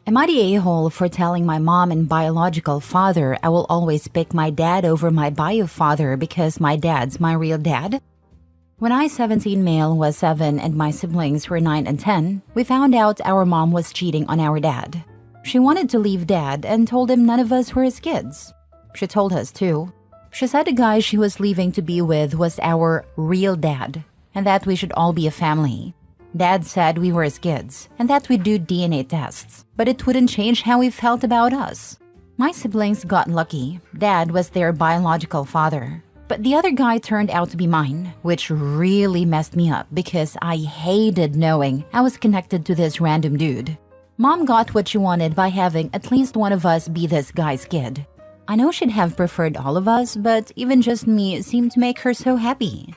Am I the a-hole for telling my mom and biological father I will always pick my dad over my bio father because my dad's my real dad? When I, 17 male, was 7 and my siblings were 9 and 10, we found out our mom was cheating on our dad. She wanted to leave dad and told him none of us were his kids. She told us too. She said the guy she was leaving to be with was our real dad and that we should all be a family. Dad said we were his kids and that we'd do DNA tests, but it wouldn't change how he felt about us. My siblings got lucky. Dad was their biological father. But the other guy turned out to be mine, which really messed me up because I hated knowing I was connected to this random dude. Mom got what she wanted by having at least one of us be this guy's kid. I know she'd have preferred all of us, but even just me seemed to make her so happy.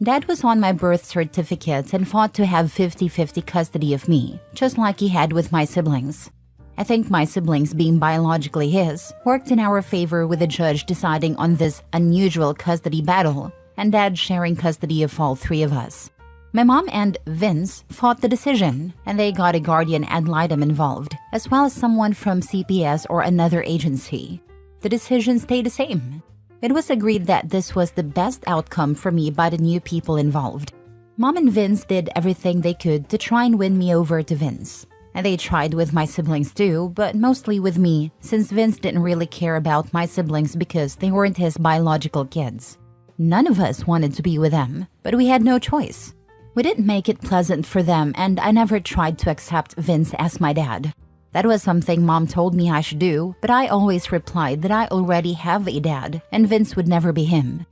Dad was on my birth certificate and fought to have 50-50 custody of me, just like he had with my siblings. I think my siblings being biologically his worked in our favor with the judge deciding on this unusual custody battle and Dad sharing custody of all 3 of us. My mom and Vince fought the decision and they got a guardian ad litem involved, as well as someone from CPS or another agency. The decision stayed the same. It was agreed that this was the best outcome for me by the new people involved. Mom and Vince did everything they could to try and win me over to Vince. And they tried with my siblings too, but mostly with me, since Vince didn't really care about my siblings because they weren't his biological kids. None of us wanted to be with them, but we had no choice. We didn't make it pleasant for them, and I never tried to accept Vince as my dad. That was something Mom told me I should do, but I always replied that I already have a dad, and Vince would never be him.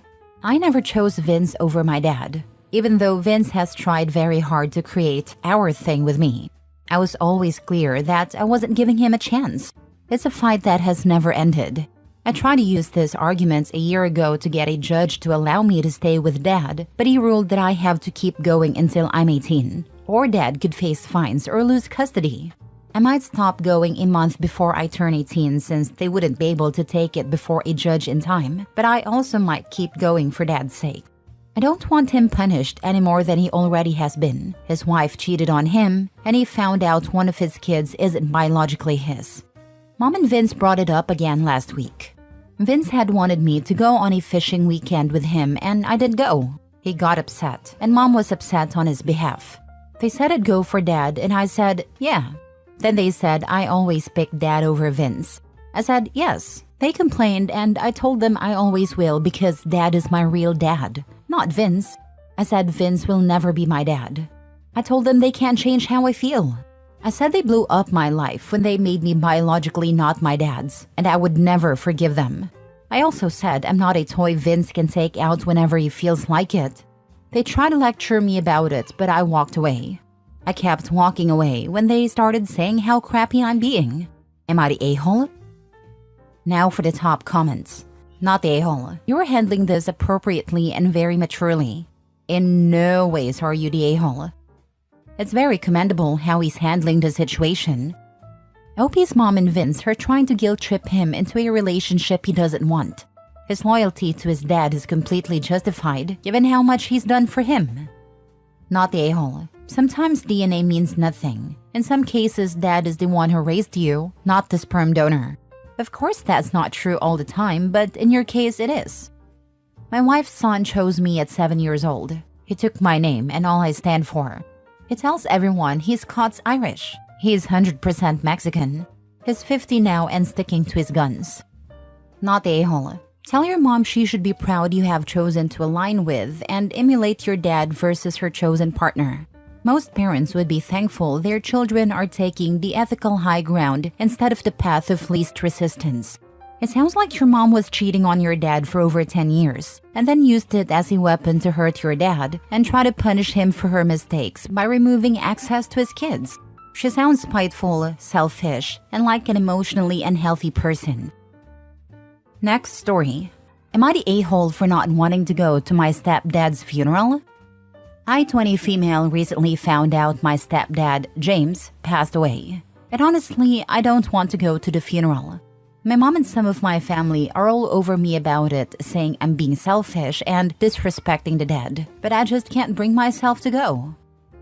I never chose Vince over my dad, even though Vince has tried very hard to create our thing with me. I was always clear that I wasn't giving him a chance. It's a fight that has never ended. I tried to use this argument a year ago to get a judge to allow me to stay with Dad, but he ruled that I have to keep going until I'm 18, or Dad could face fines or lose custody. I might stop going a month before I turn 18 since they wouldn't be able to take it before a judge in time, but I also might keep going for Dad's sake. I don't want him punished any more than he already has been. His wife cheated on him, and he found out one of his kids isn't biologically his. Mom and Vince brought it up again last week. Vince had wanted me to go on a fishing weekend with him, and I didn't go. He got upset, and Mom was upset on his behalf. They said I'd go for Dad, and I said, yeah. Then they said I always pick Dad over Vince. I said, yes. They complained, and I told them I always will because Dad is my real dad, not Vince. I said Vince will never be my dad. I told them they can't change how I feel. I said they blew up my life when they made me biologically not my dad's, and I would never forgive them. I also said I'm not a toy Vince can take out whenever he feels like it. They tried to lecture me about it, but I walked away. I kept walking away when they started saying how crappy I'm being. Am I the a-hole? Now for the top comments. Not the a-hole. You're handling this appropriately and very maturely. In no ways are you the a-hole. It's very commendable how he's handling the situation. OP's mom and Vince are trying to guilt trip him into a relationship he doesn't want. His loyalty to his dad is completely justified given how much he's done for him. Not the a-hole. Sometimes DNA means nothing. In some cases, Dad is the one who raised you, not the sperm donor. Of course that's not true all the time, but in your case it is. My wife's son chose me at 7 years old. He took my name and all I stand for. He tells everyone he's Scots-Irish. He's 100% Mexican. He's 50 now and sticking to his guns. Not the a-hole. Tell your mom she should be proud you have chosen to align with and emulate your dad versus her chosen partner. Most parents would be thankful their children are taking the ethical high ground instead of the path of least resistance. It sounds like your mom was cheating on your dad for over 10 years and then used it as a weapon to hurt your dad and try to punish him for her mistakes by removing access to his kids. She sounds spiteful, selfish, and like an emotionally unhealthy person. Next story. Am I the a-hole for not wanting to go to my stepdad's funeral? I, 20 female, recently found out my stepdad, James, passed away. And honestly, I don't want to go to the funeral. My mom and some of my family are all over me about it, saying I'm being selfish and disrespecting the dead, but I just can't bring myself to go.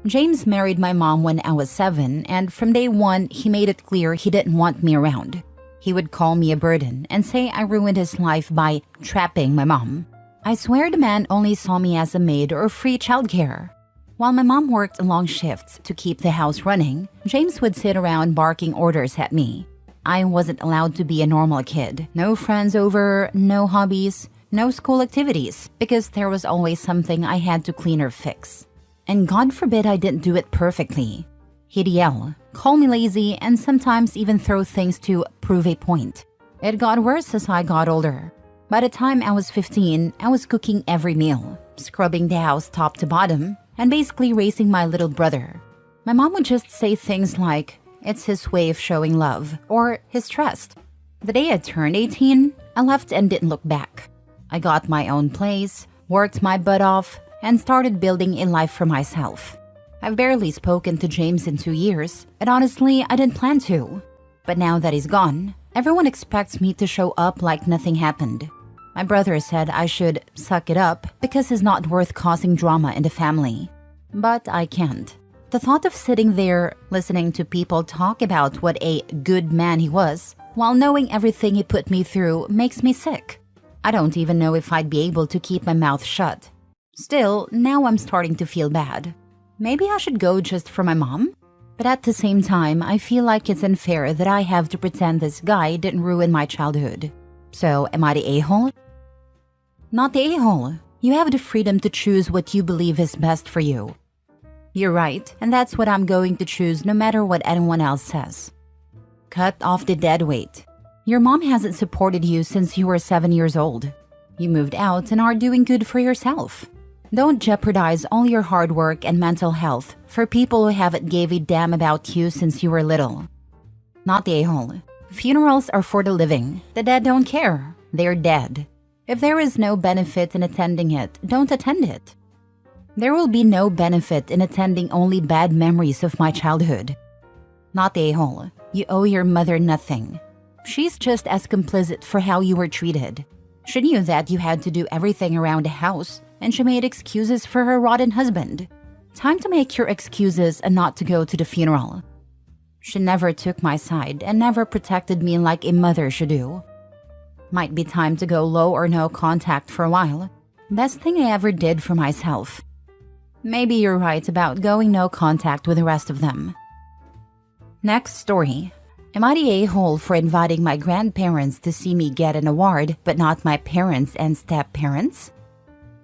James married my mom when I was 7, and from day one, he made it clear he didn't want me around. He would call me a burden and say I ruined his life by trapping my mom. I swear the man only saw me as a maid or free childcare. While my mom worked long shifts to keep the house running, James would sit around barking orders at me. I wasn't allowed to be a normal kid. No friends over, no hobbies, no school activities, because there was always something I had to clean or fix. And God forbid I didn't do it perfectly. He'd yell, call me lazy, and sometimes even throw things to prove a point. It got worse as I got older. By the time I was 15, I was cooking every meal, scrubbing the house top to bottom, and basically raising my little brother. My mom would just say things like, it's his way of showing love, or his trust. The day I turned 18, I left and didn't look back. I got my own place, worked my butt off, and started building a life for myself. I've barely spoken to James in 2 years, and honestly, I didn't plan to. But now that he's gone, everyone expects me to show up like nothing happened. My brother said I should suck it up because he's not worth causing drama in the family. But I can't. The thought of sitting there, listening to people talk about what a good man he was, while knowing everything he put me through, makes me sick. I don't even know if I'd be able to keep my mouth shut. Still, now I'm starting to feel bad. Maybe I should go just for my mom? But at the same time, I feel like it's unfair that I have to pretend this guy didn't ruin my childhood. So, am I the a-hole? Not the a-hole. You have the freedom to choose what you believe is best for you. You're right, and that's what I'm going to choose no matter what anyone else says. Cut off the dead weight. Your mom hasn't supported you since you were 7 years old. You moved out and are doing good for yourself. Don't jeopardize all your hard work and mental health for people who haven't gave a damn about you since you were little. Not the a-hole. Funerals are for the living. The dead don't care. They're dead. If there is no benefit in attending it, don't attend it. There will be no benefit in attending only bad memories of my childhood. Not the a-hole. You owe your mother nothing. She's just as complicit for how you were treated. She knew that you had to do everything around the house, and she made excuses for her rotten husband. Time to make your excuses and not to go to the funeral. She never took my side and never protected me like a mother should do. Might be time to go low or no contact for a while. Best thing I ever did for myself. Maybe you're right about going no contact with the rest of them. Next story. Am I the a-hole for inviting my grandparents to see me get an award, but not my parents and step-parents?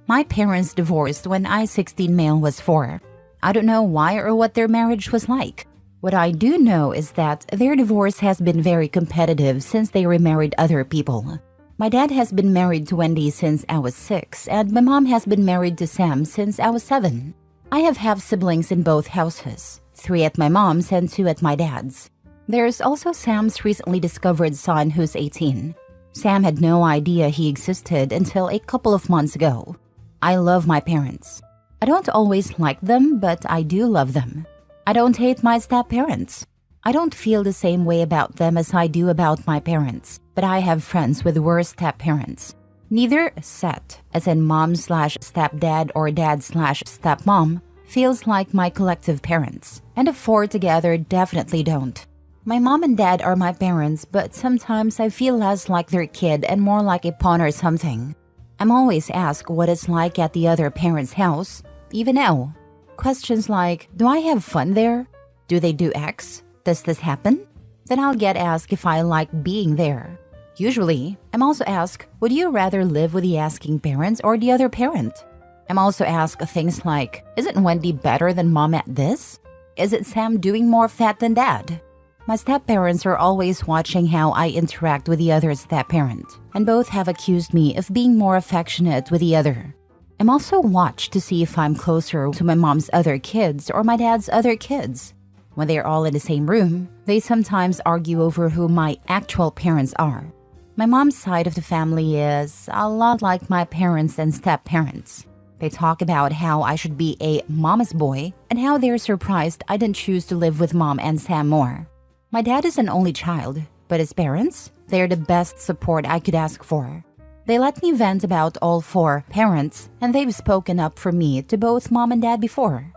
My parents divorced when I 16 male was 4. I don't know why or what their marriage was like. What I do know is that their divorce has been very competitive since they remarried other people. My dad has been married to Wendy since I was 6, and my mom has been married to Sam since I was 7. I have half siblings in both houses, 3 at my mom's and 2 at my dad's. There's also Sam's recently discovered son who's 18. Sam had no idea he existed until a couple of months ago. I love my parents. I don't always like them, but I do love them. I don't hate my step-parents. I don't feel the same way about them as I do about my parents, but I have friends with worse step-parents. Neither set, as in mom/stepdad or dad/stepmom, feels like my collective parents, and the 4 together definitely don't. My mom and dad are my parents, but sometimes I feel less like their kid and more like a pawn or something. I'm always asked what it's like at the other parent's house, even now. Questions like, do I have fun there? Do they do X? Does this happen? Then I'll get asked if I like being there. Usually, I'm also asked, would you rather live with the asking parents or the other parent? I'm also asked things like, isn't Wendy better than mom at this? Is it Sam doing more fat than dad? My step-parents are always watching how I interact with the other step-parent, and both have accused me of being more affectionate with the other. I'm also watched to see if I'm closer to my mom's other kids or my dad's other kids. When they're all in the same room, they sometimes argue over who my actual parents are. My mom's side of the family is a lot like my parents and step-parents. They talk about how I should be a mama's boy and how they're surprised I didn't choose to live with mom and Sam more. My dad is an only child, but his parents, they're the best support I could ask for. They let me vent about all 4 parents, and they've spoken up for me to both mom and dad before.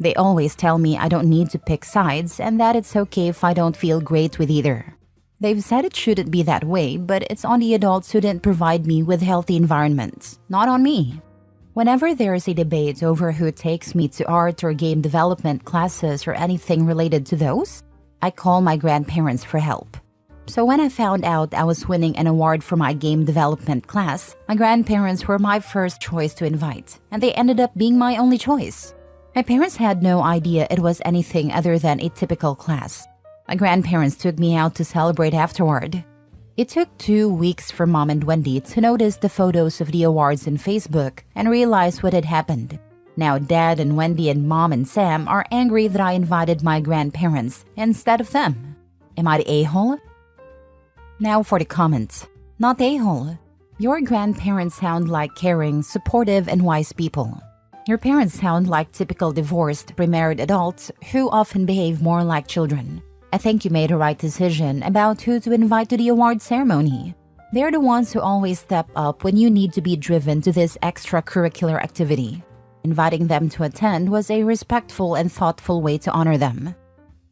They always tell me I don't need to pick sides and that it's okay if I don't feel great with either. They've said it shouldn't be that way, but it's on the adults who didn't provide me with healthy environments, not on me. Whenever there's a debate over who takes me to art or game development classes or anything related to those, I call my grandparents for help. So when I found out I was winning an award for my game development class, my grandparents were my first choice to invite, and they ended up being my only choice. My parents had no idea it was anything other than a typical class. My grandparents took me out to celebrate afterward. It took 2 weeks for Mom and Wendy to notice the photos of the awards on Facebook and realize what had happened. Now Dad and Wendy and Mom and Sam are angry that I invited my grandparents instead of them. Am I the a-hole? Now for the comments. Not a-hole. Your grandparents sound like caring, supportive, and wise people. Your parents sound like typical divorced, remarried adults who often behave more like children. I think you made a right decision about who to invite to the award ceremony. They're the ones who always step up when you need to be driven to this extracurricular activity. Inviting them to attend was a respectful and thoughtful way to honor them.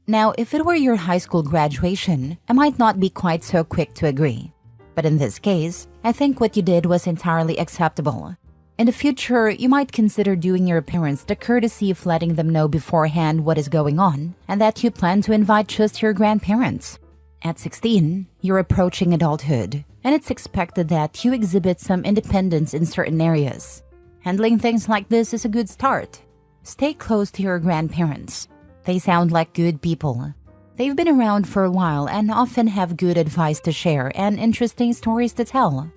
Now, if it were your high school graduation, I might not be quite so quick to agree. But in this case, I think what you did was entirely acceptable. In the future, you might consider doing your parents the courtesy of letting them know beforehand what is going on and that you plan to invite just your grandparents. At 16, you're approaching adulthood, and it's expected that you exhibit some independence in certain areas. Handling things like this is a good start. Stay close to your grandparents. They sound like good people. They've been around for a while and often have good advice to share and interesting stories to tell.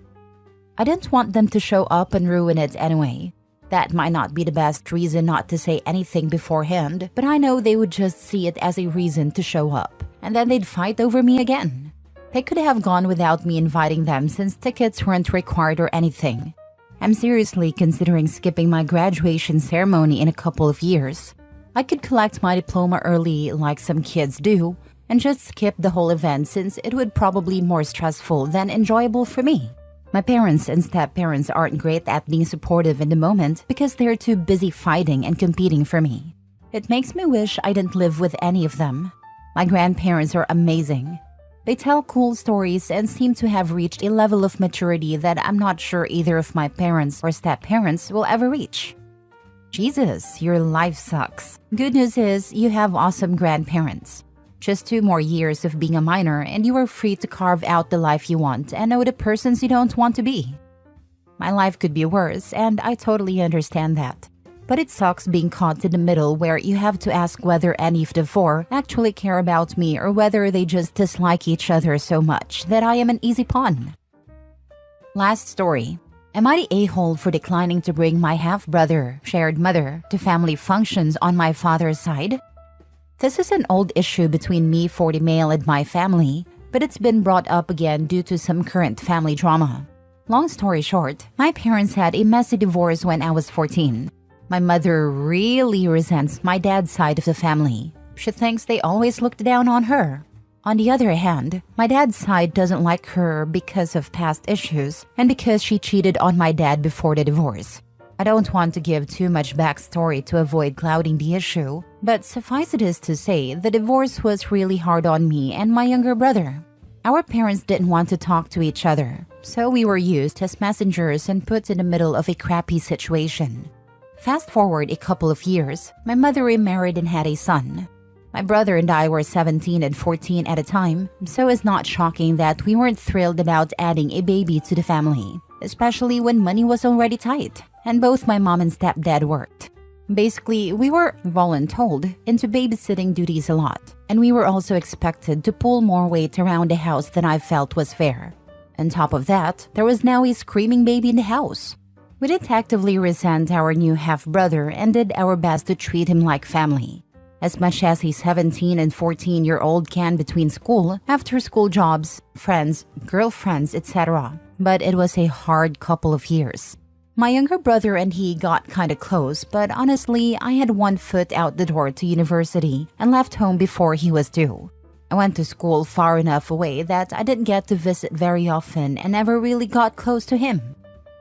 I didn't want them to show up and ruin it anyway. That might not be the best reason not to say anything beforehand, but I know they would just see it as a reason to show up, and then they'd fight over me again. They could have gone without me inviting them since tickets weren't required or anything. I'm seriously considering skipping my graduation ceremony in a couple of years. I could collect my diploma early like some kids do, and just skip the whole event since it would probably be more stressful than enjoyable for me. My parents and step-parents aren't great at being supportive in the moment because they're too busy fighting and competing for me. It makes me wish I didn't live with any of them. My grandparents are amazing. They tell cool stories and seem to have reached a level of maturity that I'm not sure either of my parents or step-parents will ever reach. Jesus, your life sucks. Good news is you have awesome grandparents. Just 2 more years of being a minor and you are free to carve out the life you want and know the persons you don't want to be. My life could be worse, and I totally understand that. But it sucks being caught in the middle where you have to ask whether any of the 4 actually care about me or whether they just dislike each other so much that I am an easy pawn. Last story. Am I the a-hole for declining to bring my half-brother, shared mother, to family functions on my father's side? This is an old issue between me, 40 male, and my family, but it's been brought up again due to some current family drama. Long story short, my parents had a messy divorce when I was 14. My mother really resents my dad's side of the family. She thinks they always looked down on her. On the other hand, my dad's side doesn't like her because of past issues and because she cheated on my dad before the divorce. I don't want to give too much backstory to avoid clouding the issue, but suffice it is to say the divorce was really hard on me and my younger brother. Our parents didn't want to talk to each other, so we were used as messengers and put in the middle of a crappy situation. Fast forward a couple of years, my mother remarried and had a son. My brother and I were 17 and 14 at a time, so it's not shocking that we weren't thrilled about adding a baby to the family, especially when money was already tight, and both my mom and stepdad worked. Basically, we were, voluntold, into babysitting duties a lot, and we were also expected to pull more weight around the house than I felt was fair. On top of that, there was now a screaming baby in the house. We did actively resent our new half-brother and did our best to treat him like family. As much as a 17 and 14-year-old can between school, after-school jobs, friends, girlfriends, etc. But it was a hard couple of years. My younger brother and he got kinda close, but honestly, I had one foot out the door to university and left home before he was due. I went to school far enough away that I didn't get to visit very often and never really got close to him.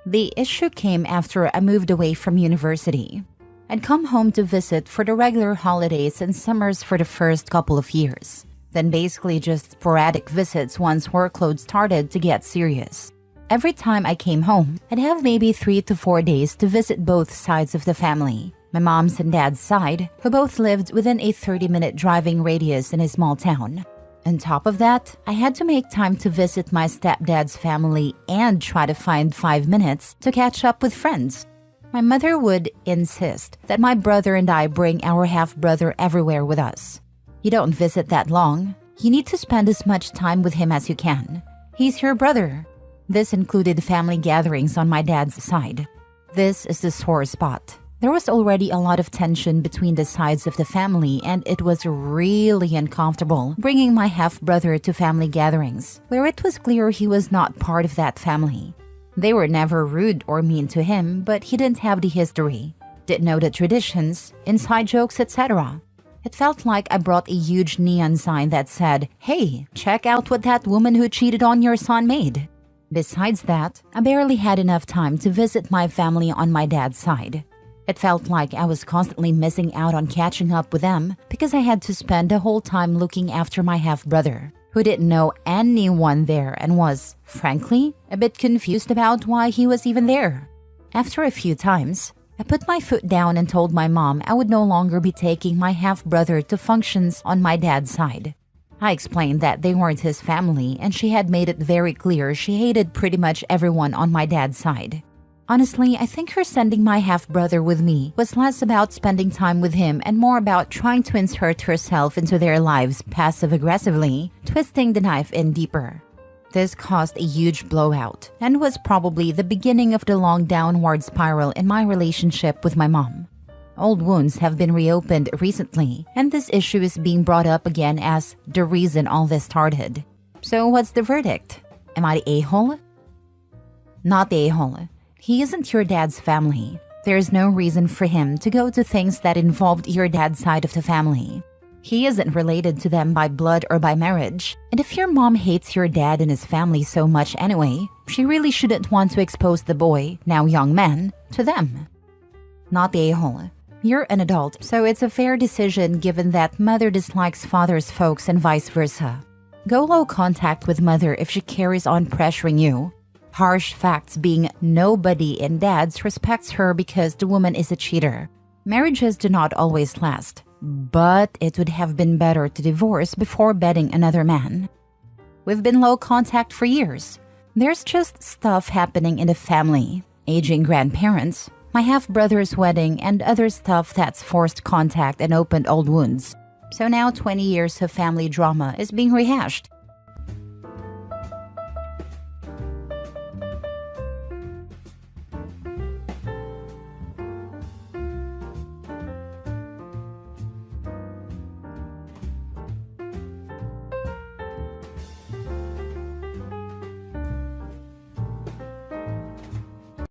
The issue came after I moved away from university. I'd come home to visit for the regular holidays and summers for the first couple of years. Then basically just sporadic visits once workload started to get serious. Every time I came home, I'd have maybe 3 to 4 days to visit both sides of the family. My mom's and dad's side, who both lived within a 30-minute driving radius in a small town. On top of that, I had to make time to visit my stepdad's family and try to find 5 minutes to catch up with friends. My mother would insist that my brother and I bring our half-brother everywhere with us. You don't visit that long. You need to spend as much time with him as you can. He's your brother. This included family gatherings on my dad's side. This is the sore spot. There was already a lot of tension between the sides of the family, and it was really uncomfortable bringing my half-brother to family gatherings, where it was clear he was not part of that family. They were never rude or mean to him, but he didn't have the history, didn't know the traditions, inside jokes, etc. It felt like I brought a huge neon sign that said, "Hey, check out what that woman who cheated on your son made." Besides that, I barely had enough time to visit my family on my dad's side. It felt like I was constantly missing out on catching up with them because I had to spend the whole time looking after my half-brother, who didn't know anyone there and was, frankly, a bit confused about why he was even there. After a few times, I put my foot down and told my mom I would no longer be taking my half-brother to functions on my dad's side. I explained that they weren't his family, and she had made it very clear she hated pretty much everyone on my dad's side. Honestly, I think her sending my half-brother with me was less about spending time with him and more about trying to insert herself into their lives passive-aggressively, twisting the knife in deeper. This caused a huge blowout and was probably the beginning of the long downward spiral in my relationship with my mom. Old wounds have been reopened recently, and this issue is being brought up again as the reason all this started. So what's the verdict? Am I the a-hole? Not the a-hole. He isn't your dad's family. There is no reason for him to go to things that involved your dad's side of the family. He isn't related to them by blood or by marriage. And if your mom hates your dad and his family so much anyway, she really shouldn't want to expose the boy, now young man, to them. Not the a-hole. You're an adult, so it's a fair decision given that mother dislikes father's folks and vice versa. Go low contact with mother if she carries on pressuring you. Harsh facts being nobody in dad's respects her because the woman is a cheater. Marriages do not always last, but it would have been better to divorce before bedding another man. We've been low contact for years. There's just stuff happening in the family, aging grandparents, my half-brother's wedding, and other stuff that's forced contact and opened old wounds. So now 20 years of family drama is being rehashed.